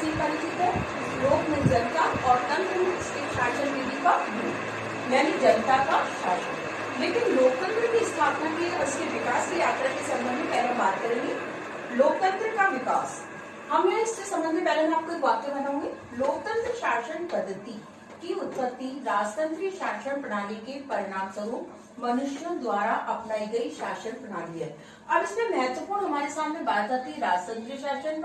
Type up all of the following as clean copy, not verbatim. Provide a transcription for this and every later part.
से परिचित है। लोक में जनता और तंत्र में इसके शासन विधि का यानी जनता का शासन। लेकिन लोकतंत्र की स्थापना की और इसके विकास की यात्रा के संबंध में पहले बात करेंगे। लोकतंत्र का विकास, हमें इससे संबंध में पहले मैं आपको एक वाक्य बताऊंगी। लोकतंत्र शासन पद्धति की उत्पत्ति राजतंत्रीय शासन प्रणाली के परिणाम स्वरूप मनुष्यों द्वारा अपनाई गई शासन प्रणाली है। अब इसमें महत्वपूर्ण हमारे सामने बात आती है राजतंत्रीय शासन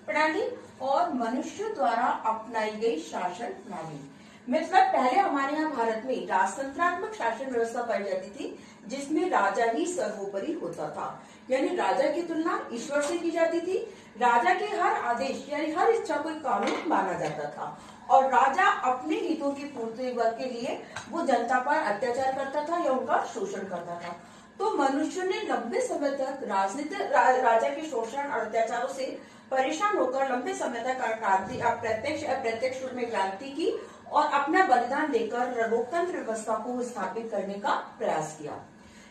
प्रणाली और मनुष्यों द्वारा अपनाई गई शासन प्रणाली। मतलब पहले हमारे यहाँ भारत में राजतंत्रात्मक शासन व्यवस्था पाई जाती थी, जिसमें राजा ही सर्वोपरि होता था, यानी राजा की तुलना ईश्वर से की जाती थी। राजा के हर आदेश यानी हर इच्छा को एक कानून माना जाता था और राजा अपने हितों की पूर्ति के लिए वो जनता पर अत्याचार करता था या उनका शोषण करता था। तो मनुष्य ने लंबे समय तक राजा के शोषण और अत्याचारों से परेशान होकर लंबे समय तक क्रांति अप्रत्यक्ष रूप में क्रांति की और अपना बलिदान देकर लोकतंत्र व्यवस्था को स्थापित करने का प्रयास किया।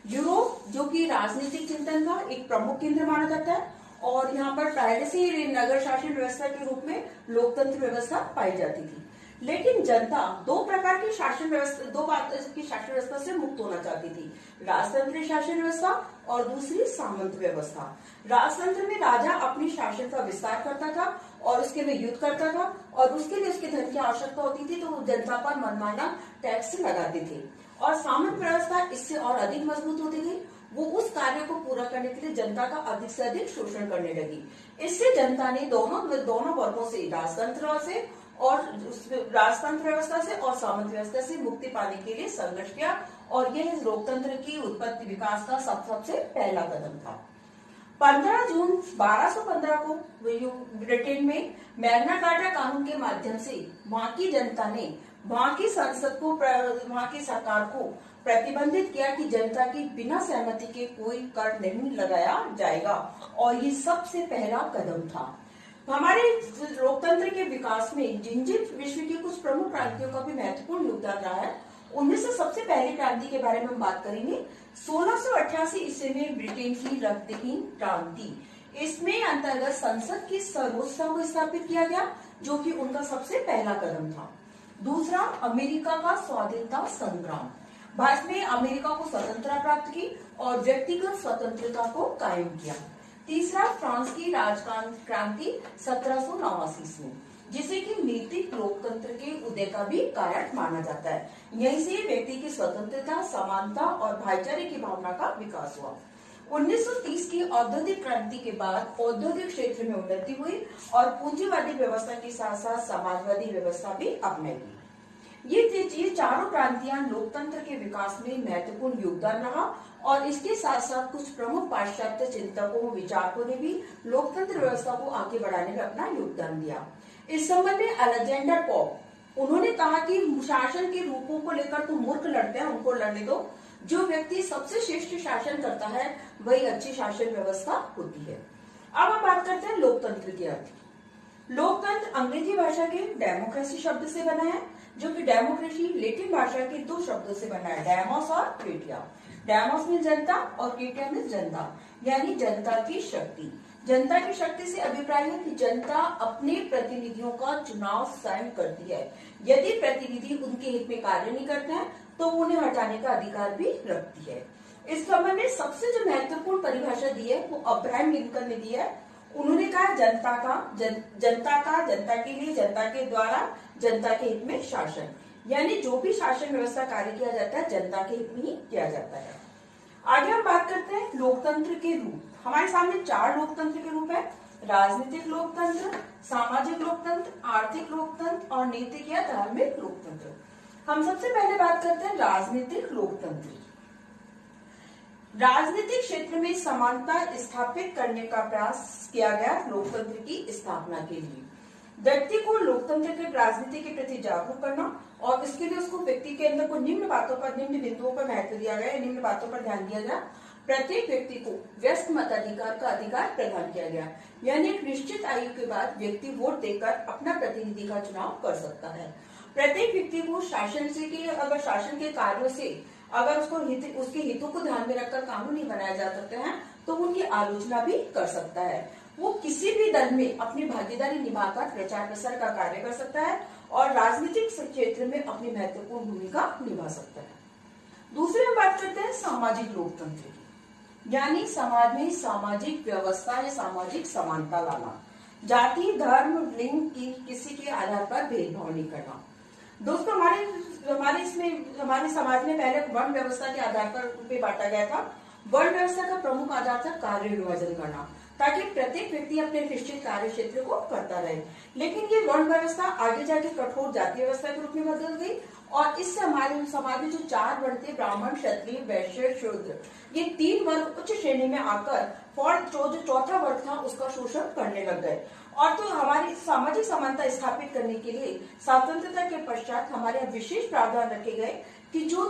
यूरोप, जो कि राजनीतिक चिंतन का एक प्रमुख केंद्र माना जाता है, और यहाँ पर पहले से नगर शासन व्यवस्था के रूप में लोकतंत्र व्यवस्था पाई जाती थी। लेकिन जनता दो प्रकार की शासन व्यवस्था से मुक्त होना चाहती थी, राजतंत्रीय शासन व्यवस्था और दूसरी सामंत व्यवस्था। राजतंत्र में राजा अपनी शासन का विस्तार करता था और उसके लिए युद्ध करता था और उसके लिए उसके धन की आवश्यकता होती थी, तो जनता पर मनमाना टैक्स लगाते थे। और सामंत व्यवस्था इससे और अधिक मजबूत होती गई। वो उस कार्य को पूरा करने के लिए जनता का अधिक से अधिक शोषण करने लगी। इससे जनता ने दोनों वर्गों से, राजतंत्र व्यवस्था से और सामंत व्यवस्था से मुक्ति पाने के लिए संघर्ष किया और यह लोकतंत्र की उत्पत्ति विकास का सबसे पहला कदम था। 15 जून 1215 को ब्रिटेन में मैग्ना कार्टा कानून के माध्यम से वहां की जनता ने वहां की संसद को, वहां की सरकार को प्रतिबंधित किया कि जनता की बिना सहमति के कोई कर नहीं लगाया जाएगा, और ये सबसे पहला कदम था। हमारे लोकतंत्र के विकास में जिन विश्व की कुछ प्रमुख क्रांतियों का भी महत्वपूर्ण योगदान रहा है, उनमें से सबसे पहली क्रांति के बारे में हम बात करेंगे। 1688 ईस्वी में ब्रिटेन की रक्तहीन क्रांति। इसमें अंतर्गत संसद की सर्वोच्चता को स्थापित किया गया, जो कि उनका सबसे पहला कदम था। दूसरा, अमेरिका का स्वाधीनता संग्राम। भारत में अमेरिका को स्वतंत्रता प्राप्त की और व्यक्तिगत स्वतंत्रता को कायम किया। तीसरा, फ्रांस की राजक्रांति 1789 में, जिसे कि नीतिक लोकतंत्र के उदय का भी कारण माना जाता है। यहीं से व्यक्ति की स्वतंत्रता, समानता और भाईचारे की भावना का विकास हुआ। 1930 की औद्योगिक क्रांति के बाद औद्योगिक क्षेत्र में उन्नति हुई और पूंजीवादी व्यवस्था के साथ साथ समाजवादी व्यवस्था भी अपनाई गई। ये चारों क्रांतियां लोकतंत्र के विकास में महत्वपूर्ण योगदान रहा और इसके साथ साथ कुछ प्रमुख पाश्चात्य चिंतकों, विचारकों ने भी लोकतंत्र व्यवस्था को आगे बढ़ाने में अपना योगदान दिया। इस संबंध में अलेक्जेंडर पोप, उन्होंने कहा कि शासन के रूपों को लेकर तो मूर्ख लड़ते हैं, उनको लड़ने दो। जो व्यक्ति सबसे श्रेष्ठ शासन करता है वही अच्छी शासन व्यवस्था होती है। अब हम बात करते हैं लोकतंत्र के अर्थ। लोकतंत्र अंग्रेजी भाषा के डेमोक्रेसी शब्द से बना है, जो कि डेमोक्रेसी लेटिन भाषा के दो शब्दों से बना है, डेमोस और क्रेटिया। डेमोस में जनता और क्रेटिया में जनता, यानी जनता की शक्ति। जनता की शक्ति से अभिप्राय है कि जनता अपने प्रतिनिधियों का चुनाव स्वयं करती है। यदि प्रतिनिधि उनके हित में कार्य नहीं करते हैं तो उन्हें हटाने का अधिकार भी रखती है। इस संबंध में सबसे जो महत्वपूर्ण परिभाषा दी है वो अब्राहम लिंकन ने दी है। उन्होंने कहा जनता के लिए, जनता के द्वारा, जनता के हित में शासन, यानी जो भी शासन व्यवस्था कार्य किया जाता है जनता के हित में ही किया जाता है। आगे हम बात करते हैं लोकतंत्र के रूप। हमारे सामने 4 लोकतंत्र के रूप है: राजनीतिक लोकतंत्र, सामाजिक लोकतंत्र, आर्थिक लोकतंत्र और नैतिक या धार्मिक लोकतंत्र। हम सबसे पहले बात करते हैं राजनीतिक लोकतंत्र। राजनीतिक क्षेत्र में समानता स्थापित करने का प्रयास किया गया लोकतंत्र की स्थापना के लिए। व्यक्ति को लोकतंत्र के राजनीति के प्रति जागरूक करना और इसके लिए उसको व्यक्ति के अंदर को निम्न बिंदुओं पर महत्व दिया गया, निम्न बातों पर ध्यान दिया गया। प्रत्येक व्यक्ति को व्यस्त मताधिकार का अधिकार प्रदान किया गया, यानी एक निश्चित आयु के बाद व्यक्ति वोट देकर अपना प्रतिनिधि का चुनाव कर सकता है। प्रत्येक व्यक्ति को शासन के कार्यों से अगर उसके हितों को ध्यान में रखकर कानून नहीं बनाए जा सकते हैं तो उनकी आलोचना भी कर सकता है। वो किसी भी दल में अपनी भागीदारी निभाकर प्रचार प्रसार का कार्य कर सकता है और राजनीतिक क्षेत्र में अपनी महत्वपूर्ण भूमिका निभा सकता है। दूसरे हम बात करते हैं सामाजिक लोकतंत्र की, यानी समाज में सामाजिक व्यवस्था या सामाजिक समानता लाना, जाति धर्म लिंग की किसी के आधार पर भेदभाव नहीं करना। दोस्तों हमारे समाज में पहले वर्ण व्यवस्था के आधार पर बांटा गया था। वर्ण व्यवस्था का प्रमुख आधार था कार्य विभाजन करना, ताकि प्रत्येक व्यक्ति अपने निश्चित कार्य क्षेत्र को करता रहे। लेकिन ये वर्ण व्यवस्था आगे जाके कठोर जाति व्यवस्था के रूप में बदल गई और इससे हमारे समाज में जो 4 वर्ण थे, ब्राह्मण क्षत्रिय वैश्य शूद्र, ये 3 वर्ग उच्च श्रेणी में आकर जो चौथा वर्ग था उसका शोषण करने लग गए। और तो हमारी सामाजिक समानता स्थापित करने के लिए स्वतंत्रता के पश्चात हमारे यहाँ विशेष प्रावधान रखे गए कि जो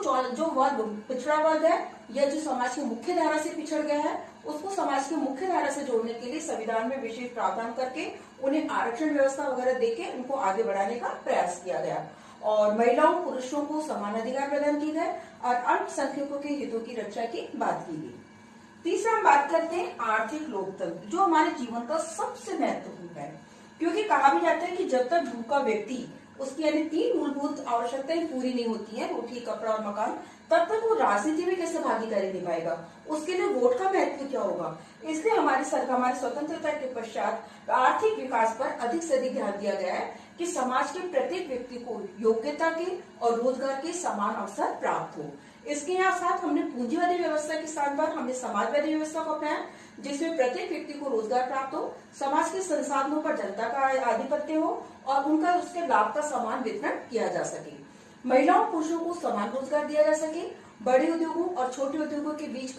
वर्ग पिछड़ा वर्ग है या जो समाज की मुख्य धारा से पिछड़ गया है, उसको समाज की मुख्य धारा से जोड़ने के लिए संविधान में विशेष प्रावधान करके उन्हें आरक्षण व्यवस्था वगैरह देके उनको आगे बढ़ाने का प्रयास किया गया। और महिलाओं पुरुषों को समान अधिकार प्रदान किए गए और अल्पसंख्यकों के हितों की रक्षा की बात की गई। तीसरा हम बात करते हैं आर्थिक लोकतंत्र, जो हमारे जीवन का सबसे महत्वपूर्ण है, क्योंकि कहा भी जाता है कि जब तक भूखा व्यक्ति उसकी यानी 3 मूलभूत आवश्यकताएं पूरी नहीं होती है, रोटी कपड़ा और मकान, तब तक वो राजनीति में कैसे भागीदारी निभाएगा, उसके लिए वोट का महत्व क्या होगा। इसलिए हमारी स्वतंत्रता के पश्चात आर्थिक विकास पर अधिक से अधिक ध्यान दिया गया है कि समाज के प्रत्येक व्यक्ति को योग्यता के और रोजगार के समान अवसर प्राप्त हो। इसके साथ हमने पूंजीवादी व्यवस्था के स्थान पर हमने समाजवादी व्यवस्था को अपनाया, जिसमें प्रत्येक व्यक्ति को रोजगार प्राप्त हो, समाज के संसाधनों पर जनता का आधिपत्य हो और उनका उसके लाभ का समान वितरण किया जा सके। महिलाओं पुरुषों को समान रोजगार दिया जा सके, बड़े उद्योगों और छोटे उद्योगों के बीच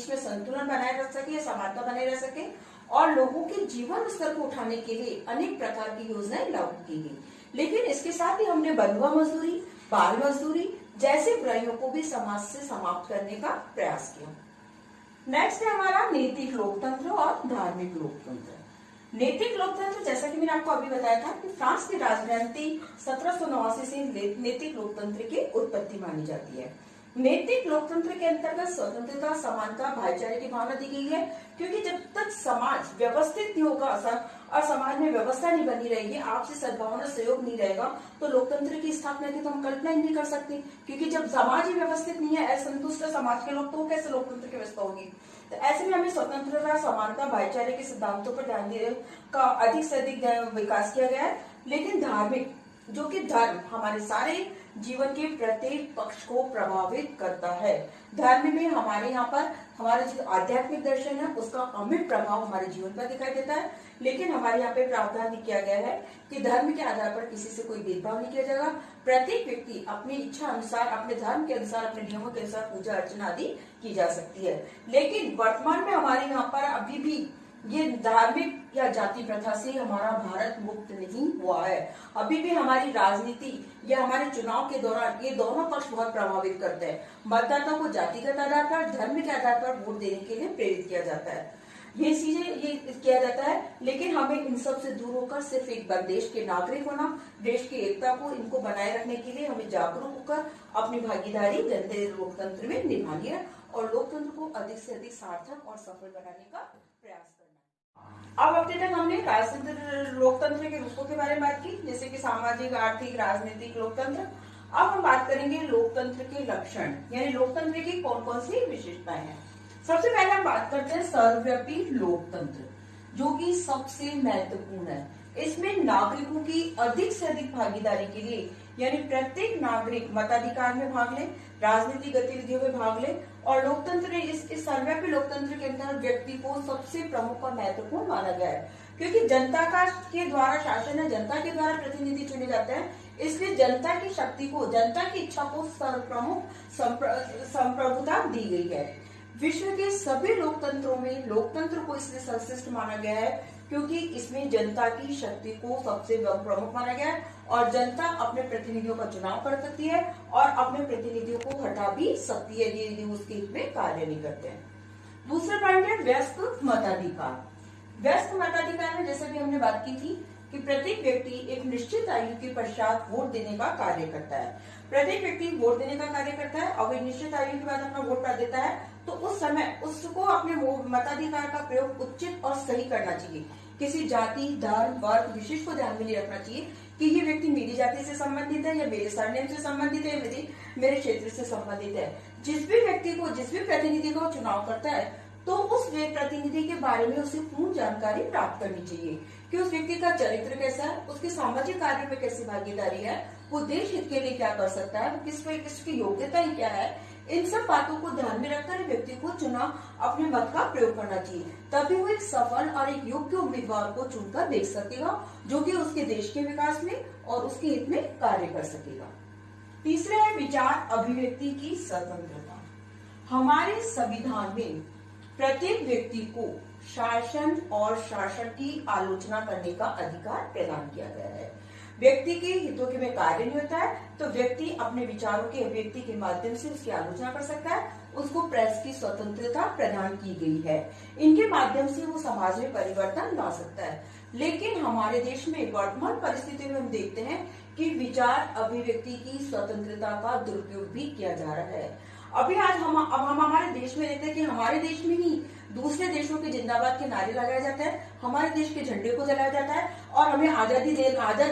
में संतुलन बनाया जा सके, समानता बनाई रह सके और लोगों के जीवन स्तर को उठाने के लिए अनेक प्रकार की योजनाएं लागू की गई। लेकिन इसके साथ ही हमने बंधुआ मजदूरी, बाल मजदूरी जैसे बुराइयों को भी समाज से समाप्त करने का प्रयास किया। नेक्स्ट है हमारा नैतिक लोकतंत्र और धार्मिक लोकतंत्र। नैतिक लोकतंत्र, जैसा कि मैंने आपको अभी बताया था कि फ्रांस की राजनीति 1789 से नैतिक लोकतंत्र की उत्पत्ति मानी जाती है। नैतिक लोकतंत्र के अंतर्गत स्वतंत्रता, समानता, भाईचारे की भावना दी गई है, क्योंकि जब तक समाज व्यवस्थित नहीं होगा और समाज में व्यवस्था नहीं बनी रहेगी, आपसी सद्भावना सहयोग नहीं रहेगा, तो लोकतंत्र की स्थापना की तो हम कल्पना ही नहीं कर सकते। क्योंकि जब समाज ही व्यवस्थित नहीं है, असंतुष्ट समाज के लोग, तो कैसे लोकतंत्र की व्यवस्था होगी। तो ऐसे में हमें स्वतंत्रता, समानता, भाईचारे के सिद्धांतों पर ध्यान देने का अधिक से अधिक विकास किया गया है। लेकिन धार्मिक, जो कि धर्म हमारे सारे जीवन के प्रत्येक पक्ष को प्रभावित करता है। धर्म में हमारे यहाँ पर हमारा जो आध्यात्मिक दर्शन है उसका अमिट प्रभाव हमारे जीवन पर दिखाई देता है। लेकिन हमारे यहाँ पे प्रावधान किया गया है कि धर्म के आधार पर किसी से कोई भेदभाव नहीं किया जाएगा। प्रत्येक व्यक्ति अपनी इच्छा अनुसार, अपने धर्म के अनुसार, अपने नियमों के अनुसार पूजा अर्चना आदि की जा सकती है। लेकिन वर्तमान में हमारे यहाँ पर अभी भी ये धार्मिक या जाति प्रथा से हमारा भारत मुक्त नहीं हुआ है। अभी भी हमारी राजनीति या हमारे चुनाव के दौरान ये दोनों पक्ष बहुत प्रभावित करते हैं। मतदाता को जातिगत आधार पर, धर्म के आधार पर वोट देने के लिए प्रेरित किया जाता है। ये चीजें ये किया जाता है। लेकिन हमें इन सब से दूर होकर सिर्फ एक देश के नागरिक होना, देश की एकता को इनको बनाए रखने के लिए हमें जागरूक होकर अपनी भागीदारी जनता लोकतंत्र में निभानी है और लोकतंत्र को अधिक से अधिक सार्थक और सफल बनाने का प्रयास करना। अब अब तक हमने राजतंत्र लोकतंत्र के रूपों के बारे में बात की, जैसे कि सामाजिक, आर्थिक, राजनीतिक लोकतंत्र। अब हम बात करेंगे लोकतंत्र के लक्षण, यानी लोकतंत्र की कौन कौन सी विशेषताएं हैं। सबसे पहले हम बात करते हैं सर्वव्यापी लोकतंत्र, जो कि सबसे महत्वपूर्ण है। इसमें नागरिकों की अधिक से अधिक भागीदारी के लिए, यानी प्रत्येक नागरिक मताधिकार में भाग ले, राजनीतिक गतिविधियों में भाग ले और लोकतंत्र इस सर्वव्यापी लोकतंत्र के अंदर व्यक्ति को सबसे प्रमुख और महत्वपूर्ण माना गया है। क्योंकि जनता के द्वारा शासन है, जनता के द्वारा प्रतिनिधि चुने जाते हैं, इसलिए जनता की शक्ति को, जनता की इच्छा को सर्वप्रमुख संप्रभुता दी गई है। विश्व के सभी लोकतंत्रों में लोकतंत्र को इसलिए सर्वश्रेष्ठ माना गया है क्योंकि इसमें जनता की शक्ति को सबसे प्रमुख माना गया है और जनता अपने प्रतिनिधियों का चुनाव कर सकती है और अपने प्रतिनिधियों को हटा भी सकती है यदि उसके हित में कार्य नहीं करते हैं। दूसरा पॉइंट है व्यस्क मताधिकार। व्यस्क मताधिकार में जैसे भी हमने बात की थी कि प्रत्येक व्यक्ति एक निश्चित आयु के पश्चात वोट देने का कार्य करता है। प्रत्येक व्यक्ति वोट देने का कार्य करता है और निश्चित आयु के बाद अपना वोट देता है तो उस समय उसको अपने मताधिकार का प्रयोग उचित और सही करना चाहिए। किसी जाति, धर्म, वर्ग, विशेष को ध्यान में नहीं रखना चाहिए कि ये व्यक्ति मेरी जाति से संबंधित है या मेरे सरनेम से संबंधित है, मेरे क्षेत्र से संबंधित है। जिस भी व्यक्ति को, जिस भी प्रतिनिधि को चुनाव करता है, तो उस प्रतिनिधि के बारे में उसे पूर्ण जानकारी प्राप्त करनी चाहिए कि उस व्यक्ति का चरित्र कैसा है, उसके सामाजिक कार्य में कैसी भागीदारी है, वो देश हित के लिए क्या कर सकता है, किसकी योग्यता ही क्या है। इन सब बातों को ध्यान में रखकर व्यक्ति को चुनाव अपने मत का प्रयोग करना चाहिए, तभी वो एक सफल और एक योग्य उम्मीदवार को चुनकर देख सकेगा जो कि उसके देश के विकास में और उसके हित में कार्य कर सकेगा। तीसरा है विचार अभिव्यक्ति की स्वतंत्रता। हमारे संविधान में प्रत्येक व्यक्ति को शासन और शासन की आलोचना करने का अधिकार प्रदान किया गया है। व्यक्ति के हितों के में कार्य नहीं होता है तो व्यक्ति अपने विचारों की अभिव्यक्ति के माध्यम से उसकी आलोचना कर सकता है। उसको प्रेस की स्वतंत्रता प्रदान की गई है, इनके माध्यम से वो समाज में परिवर्तन ला सकता है। लेकिन हमारे देश में वर्तमान परिस्थिति में हम देखते हैं कि विचार अभिव्यक्ति की स्वतंत्रता का दुरुपयोग भी किया जा रहा है। अभी आज हम हमारे देश में रहते हैं कि हमारे देश में ही दूसरे देशों के जिंदाबाद के नारे लगाए जाते हैं, हमारे देश के झंडे को जलाया जाता है और हमें आजादी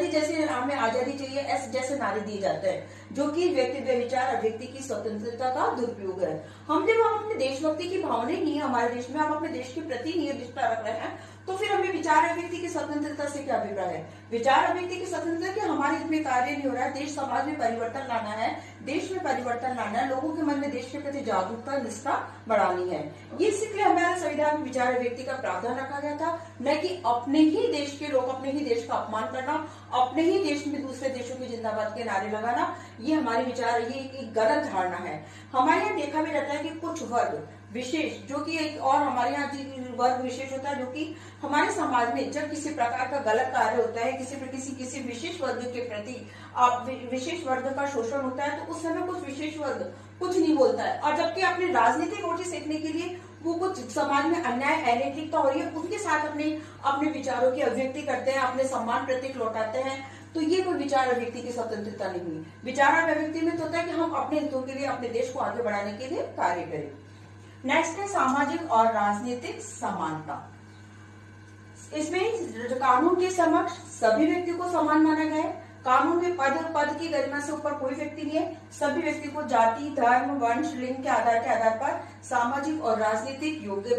जैसे हमें आजादी चाहिए ऐसे जैसे नारे दिए जाते हैं, जो कि व्यक्ति विचार अभिव्यक्ति की स्वतंत्रता का दुरुपयोग है। हम अपने देशभक्ति की भावना ही नहीं है हमारे देश में, हम अपने देश के प्रति निष्ठा रख रहे हैं, तो फिर हमें विचार अभिव्यक्ति की स्वतंत्रता से क्या अभिप्राय है। विचार अभिव्यक्ति की स्वतंत्रता कि हमारे हित में कार्य नहीं हो रहा है, देश समाज में परिवर्तन लाना है, देश में परिवर्तन लाना है, लोगों के मन में देश के प्रति जागरूकता निष्ठा बढ़ानी है। ये इसलिए हमारे संविधान में विचार अभिव्यक्ति का प्रावधान रखा गया था, न कि अपने ही देश के लोग अपने ही देश का अपमान करना, अपने ही देश में दूसरे देशों के जिंदाबाद के नारे लगाना, ये हमारे विचार ये एक गलत धारणा है। हमारे यहाँ देखा भी जाता है कि कुछ वर्ग विशेष जो कि एक और हमारे यहाँ वर्ग विशेष होता है, जो कि हमारे समाज में जब किसी प्रकार का गलत कार्य होता है, किसी विशेष वर्ग के प्रति विशेष वर्ग का शोषण होता है, तो उस समय कुछ विशेष वर्ग कुछ नहीं बोलता है, और जबकि अपनी राजनीतिक रोटी सेकने के लिए वो कुछ समाज में अन्याय अनैतिकता हो रही है उनके साथ अपने विचारों की अभिव्यक्ति करते हैं, अपने सम्मान प्रतीक लौटाते हैं। तो ये कोई विचार अभिव्यक्ति की स्वतंत्रता नहीं हुई। विचार अभिव्यक्ति में तो होता है कि हम अपने हितों के लिए अपने देश को आगे बढ़ाने के लिए कार्य करें। नेक्स्ट है सामाजिक और राजनीतिक समानता। इसमें कानून के समक्ष सभी व्यक्तियों को समान माना गया है। कानून में पद की गरिमा से ऊपर कोई व्यक्ति नहीं है। सभी व्यक्ति को जाति, धर्म, वंश, लिंग के आधार पर सामाजिक और राजनीतिक योग्य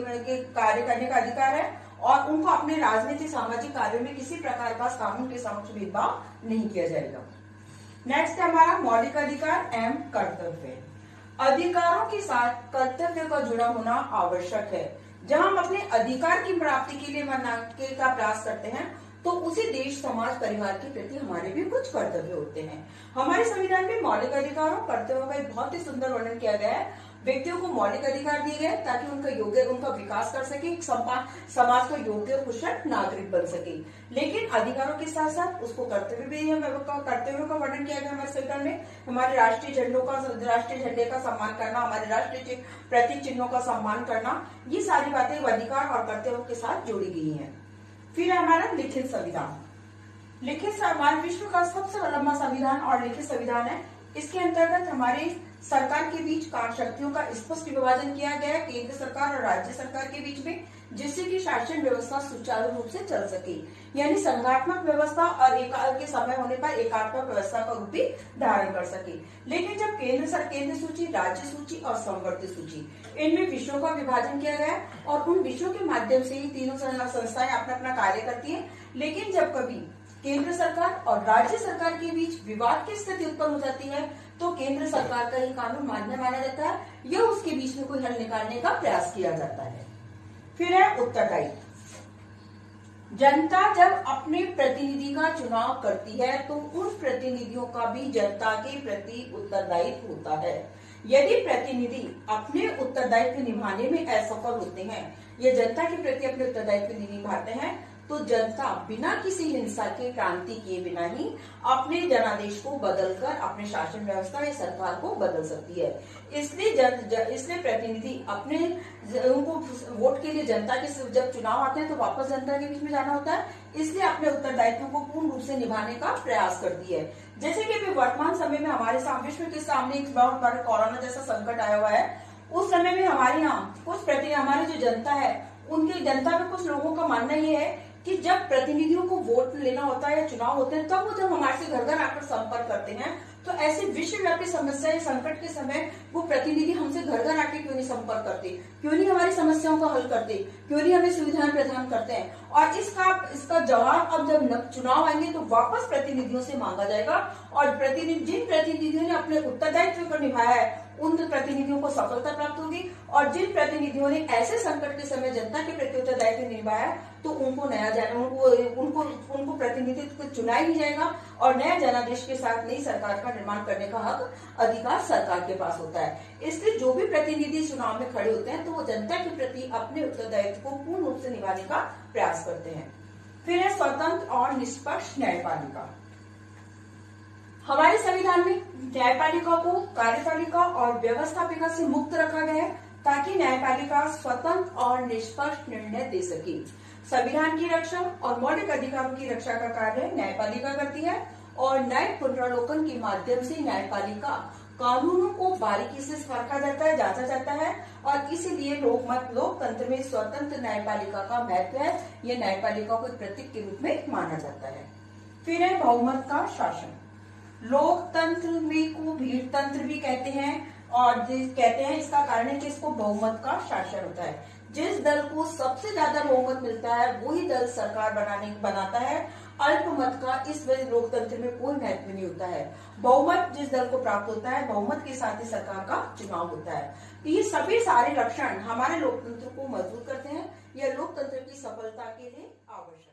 कार्य करने का अधिकार है और उनको अपने राजनीतिक सामाजिक कार्यों में किसी प्रकार का कानून के समक्ष भेदभाव नहीं किया जाएगा। नेक्स्ट है हमारा मौलिक अधिकार एवं कर्तव्य। अधिकारों के साथ कर्तव्य का जुड़ा होना आवश्यक है। जब हम अपने अधिकार की प्राप्ति के लिए का प्रयास करते हैं तो उसी देश, समाज, परिवार के प्रति हमारे भी कुछ कर्तव्य होते हैं। हमारे संविधान में मौलिक अधिकारों कर्तव्यों का एक बहुत ही सुंदर वर्णन किया गया है। व्यक्तियों को मौलिक अधिकार दिए गए ताकि उनका विकास कर सके, समाज का योग्य कुशल नागरिक बन सके। लेकिन अधिकारों के साथ साथ उसको कर्तव्य भी कर्तव्यों का वर्णन किया गया हमारे संविधान में। हमारे राष्ट्रीय झंडे का सम्मान करना, हमारे राष्ट्रीय प्रतीक चिन्हों का सम्मान करना, ये सारी बातें अधिकार और कर्तव्यों के साथ जोड़ी गई है। फिर हमारा लिखित संविधान। लिखित हमारे विश्व का सबसे लंबा संविधान और लिखित संविधान है। इसके अंतर्गत हमारे सरकार के बीच कार्य शक्तियों का स्पष्ट विभाजन किया गया है, केंद्र सरकार और राज्य सरकार के बीच में, जिससे कि शासन व्यवस्था सुचारू रूप से चल सके। यानी संघात्मक व्यवस्था और के समय होने पर एकात्मक व्यवस्था का रूप भी धारण कर सके। लेकिन जब केंद्र सूची, राज्य सूची और संवर्ती सूची, इनमें विषयों का विभाजन किया गया और उन विषयों के माध्यम से ही तीनों संस्थाएं अपना कार्य करती है। लेकिन जब कभी केंद्र सरकार और राज्य सरकार के बीच विवाद की स्थिति उत्पन्न हो जाती है तो केंद्र सरकार का ही कानून मान्य माना जाता है या उसके बीच में कोई हल निकालने का प्रयास किया जाता है। फिर है उत्तरदायित्व। जनता जब अपने प्रतिनिधि का चुनाव करती है तो उन प्रतिनिधियों का भी जनता के प्रति उत्तरदायित्व होता है। यदि प्रतिनिधि अपने उत्तरदायित्व निभाने में असफल होते हैं या जनता के प्रति अपने उत्तरदायित्व नहीं निभाते हैं तो जनता बिना किसी हिंसा के, क्रांति किए बिना ही अपने जनादेश को बदलकर अपने शासन व्यवस्था या सरकार को बदल सकती है। इसलिए प्रतिनिधि उनको वोट के लिए जनता के जब चुनाव आते हैं तो वापस जनता के बीच में जाना होता है, इसलिए अपने उत्तरदायित्वों को पूर्ण रूप से निभाने का प्रयास करती है। जैसे कि वर्तमान समय में हमारे विश्व के सामने एक बहुत बड़ा कोरोना जैसा संकट आया हुआ है उस समय में हमारे यहाँ हमारी जो जनता है, उनकी जनता में कुछ लोगों का मानना ये है कि जब प्रतिनिधियों को वोट लेना होता है या चुनाव होते हैं, तब वो जब हमारे से घर घर आकर संपर्क करते हैं, तो ऐसे विश्वव्यापी समस्या या संकट के समय वो प्रतिनिधि हमसे घर घर आके क्यों नहीं संपर्क करते, क्यों नहीं हमारी समस्याओं का हल करते, क्यों नहीं हमें सुविधाएं प्रदान करते हैं। और इसका जवाब अब जब चुनाव आएंगे तो वापस प्रतिनिधियों से मांगा जाएगा, और जिन प्रतिनिधियों ने अपने उत्तरदायित्व को निभाया है, उन प्रतिनिधियों को सफलता प्राप्त होगी, और जिन प्रतिनिधियों ने ऐसे संकट के समय जनता के प्रति उत्तरदायित्व निभाया, तो उनको उनको प्रतिनिधित्व को चुना ही जाएगा, और नया जनादेश के साथ नई सरकार का निर्माण करने का हक अधिकार सरकार के पास होता है। इसलिए जो भी प्रतिनिधि चुनाव में खड़े होते हैं, तो वो जनता के प्रति अपने उत्तरदायित्व को पूर्ण रूप से निभाने का प्रयास करते हैं। फिर है स्वतंत्र और निष्पक्ष न्यायपालिका। हमारे संविधान में न्यायपालिका को कार्यपालिका और व्यवस्थापिका से मुक्त रखा गया है, ताकि न्यायपालिका स्वतंत्र और निष्पक्ष निर्णय दे सके। संविधान की रक्षा और मौलिक अधिकारों की रक्षा का कार्य न्यायपालिका करती है, और न्यायिक पुनरावलोकन के माध्यम से न्यायपालिका कानूनों को बारीकी से परखा जाता है, जांचा जाता है, और इसीलिए लोकतंत्र में स्वतंत्र न्यायपालिका का महत्व है। यह न्यायपालिका को एक प्रतीक के रूप में माना जाता है। फिर है बहुमत का शासन। लोकतंत्र में को भीड़तंत्र भी कहते हैं, और कहते हैं इसका कारण है कि इसको बहुमत का शासन होता है। जिस दल को सबसे ज्यादा बहुमत मिलता है, वही दल सरकार बनाता है। अल्पमत का इस वजह लोकतंत्र में कोई महत्व नहीं होता है। बहुमत जिस दल को प्राप्त होता है, बहुमत के साथ ही सरकार का चुनाव होता है। तो ये सभी सारे लक्षण हमारे लोकतंत्र को मजबूत करते हैं। यह लोकतंत्र की सफलता के लिए आवश्यक है।